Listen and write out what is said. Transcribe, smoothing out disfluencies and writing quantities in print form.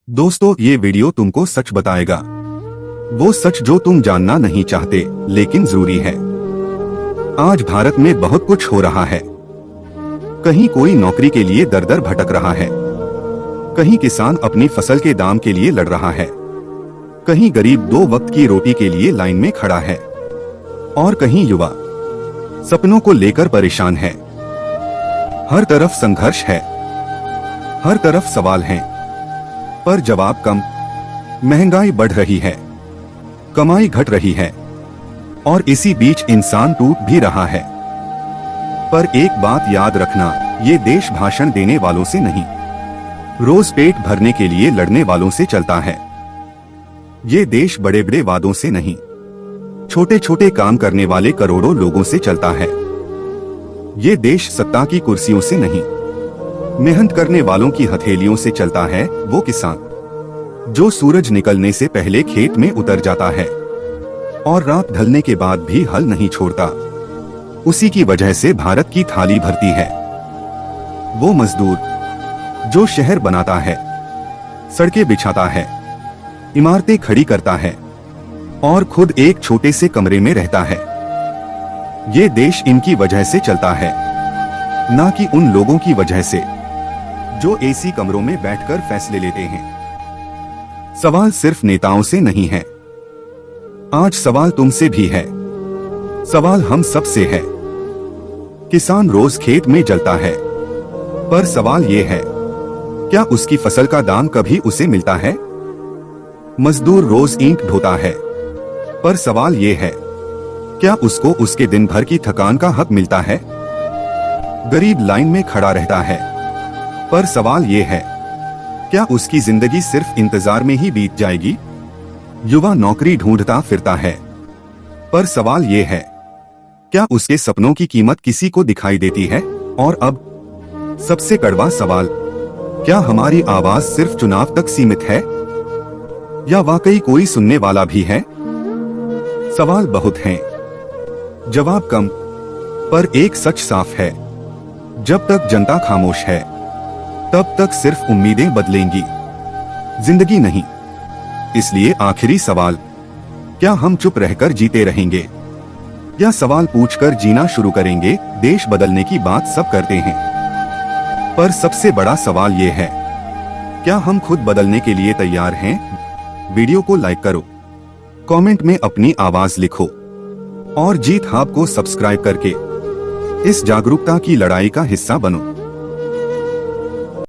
दोस्तों, ये वीडियो तुमको सच बताएगा, वो सच जो तुम जानना नहीं चाहते लेकिन जरूरी है। आज भारत में बहुत कुछ हो रहा है। कहीं कोई नौकरी के लिए दर दर भटक रहा है, कहीं किसान अपनी फसल के दाम के लिए लड़ रहा है, कहीं गरीब 2 वक्त की रोटी के लिए लाइन में खड़ा है, और कहीं युवा सपनों को लेकर परेशान है। हर तरफ संघर्ष है, हर तरफ सवाल हैं, पर जवाब कम। महंगाई बढ़ रही है, कमाई घट रही है, और इसी बीच इंसान टूट भी रहा है। पर एक बात याद रखना, ये देश भाषण देने वालों से नहीं, रोज पेट भरने के लिए लड़ने वालों से चलता है। ये देश बड़े बड़े वादों से नहीं, छोटे छोटे काम करने वाले करोड़ों लोगों से चलता है। ये देश सत्ता की कुर्सियों से नहीं, मेहनत करने वालों की हथेलियों से चलता है। वो किसान जो सूरज निकलने से पहले खेत में उतर जाता है और रात ढलने के बाद भी हल नहीं छोड़ता, उसी की वजह से भारत की थाली भरती है। वो मजदूर जो शहर बनाता है, सड़कें बिछाता है, इमारतें खड़ी करता है और खुद एक छोटे से कमरे में रहता है। ये देश इनकी वजह से चलता है, ना कि उन लोगों की वजह से जो एसी कमरों में बैठकर फैसले लेते हैं। सवाल सिर्फ नेताओं से नहीं है, आज सवाल तुमसे भी है, सवाल हम सब से है। किसान रोज खेत में जलता है, पर सवाल ये है, क्या उसकी फसल का दाम कभी उसे मिलता है? मजदूर रोज ईंट ढोता है, पर सवाल ये है, क्या उसको उसके दिन भर की थकान का हक मिलता है? गरीब लाइन में खड़ा रहता है, पर सवाल ये है, क्या उसकी जिंदगी सिर्फ इंतजार में ही बीत जाएगी? युवा नौकरी ढूंढता फिरता है, पर सवाल ये है, क्या उसके सपनों की कीमत किसी को दिखाई देती है? और अब सबसे कड़वा सवाल, क्या हमारी आवाज सिर्फ चुनाव तक सीमित है या वाकई कोई सुनने वाला भी है? सवाल बहुत हैं, जवाब कम, पर एक सच साफ है, जब तक जनता खामोश है तब तक सिर्फ उम्मीदें बदलेंगी, जिंदगी नहीं। इसलिए आखिरी सवाल, क्या हम चुप रहकर जीते रहेंगे या सवाल पूछकर जीना शुरू करेंगे? देश बदलने की बात सब करते हैं, पर सबसे बड़ा सवाल ये है, क्या हम खुद बदलने के लिए तैयार हैं? वीडियो को लाइक करो, कमेंट में अपनी आवाज लिखो और जीत हब को सब्सक्राइब करके इस जागरूकता की लड़ाई का हिस्सा बनो।